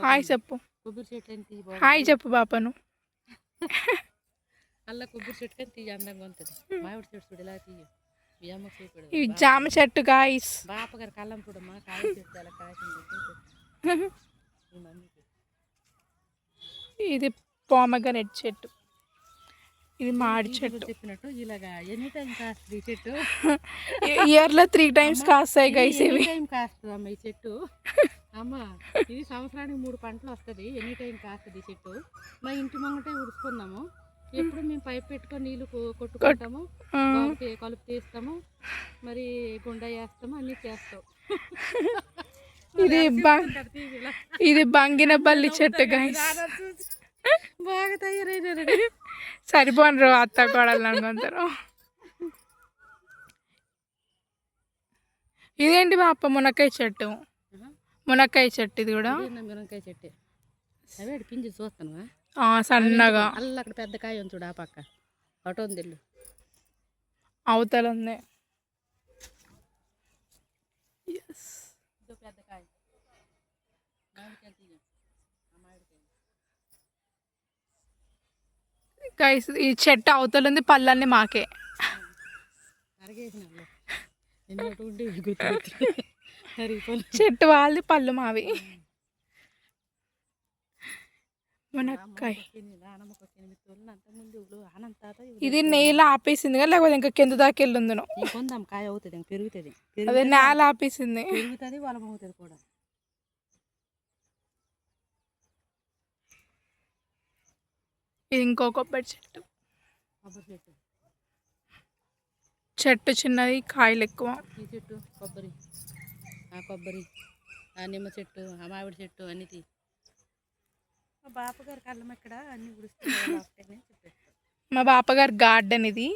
Hi చెప్పు, hi చెప్పు బాపను. అల్ల కొబ్బరి చెట్టు కానీ తీయ అందంగా ఉంటుంది. మామిడి చెట్టు చూడు ఇలా తీయ ఇవి జామ చెట్టు గాయస్. బాప గారు కళ్ళం చూడమ్మా కాయ చెట్టు అలా కాసింది. ఇది పోమగ్రనేట్ చెట్టు, ఇది మామిడి చెట్టు. చెప్పినట్టు ఇలాగా ఎనీ టైం కాస్తుంది ఈ చెట్టు. ఇయర్లో 3 times కాస్తాయి గైస్. ఇవి టైం కాస్తుంది అమ్మ ఈ చెట్టు. అమ్మ ఇది సంవత్సరానికి 3 పంటలు వస్తుంది. ఎనీ టైం కాస్తుంది ఈ చెట్టు. మా ఇంటి ముంగటే ఉడుచుకున్నాము. ఎప్పుడు మేము పైప్ పెట్టుకొని నీళ్ళు కొట్టుకుంటాము, కలుపు తీస్తాము, మరి గుండ వేస్తాము, అన్నీ చేస్తాం. ఇది బంగిన బల్లి చెట్టు గైస్. బాగా తయారైన సరిపోను అత్త కోడలు అనుకుంటారు. ఇదేంటి బాప? మునక్కాయ చెట్టు, మునక్కాయ చెట్టు. ఇది కూడా మునక్కాయ చెట్టు. అవే పింజి చూస్తాను సన్నగా. అల్ల అక్కడ పెద్ద కాయ ఉంది చూడు, ఆ పక్క అటు ఉంది ఇల్లు అవతల ఉంది. పెద్ద కాయ గైస్ ఈ చెట్టు అవతల ఉంది, పళ్ళన్నీ మాకే. చెట్టు వాళ్ళది, పళ్ళు మావి. మునక్కాయ ఇది నేల ఆపేసింది కదా, లేకపోతే ఇంకా కింద దాకా వెళ్ళింది. కొందాం కాయ అవుతుంది, పెరుగుతుంది. అదే నేల ఆపేసింది, పెరుగుతుంది, వలం అవుతుంది కూడా. ఇది ఇంకో కొబ్బరి చెట్టు. చెట్టు చిన్నది, కాయలు ఎక్కువ. ఈ చెట్టు కొబ్బరి, ఆ కొబ్బరి, ఆ నిమ్మ చెట్టు, ఆ మామిడి చెట్టు అన్నిటి. మా బాపగారు కళ్ళం ఎక్కడ అన్ని గుడిస్తే మా బాపగారు గార్డెన్ ఇది.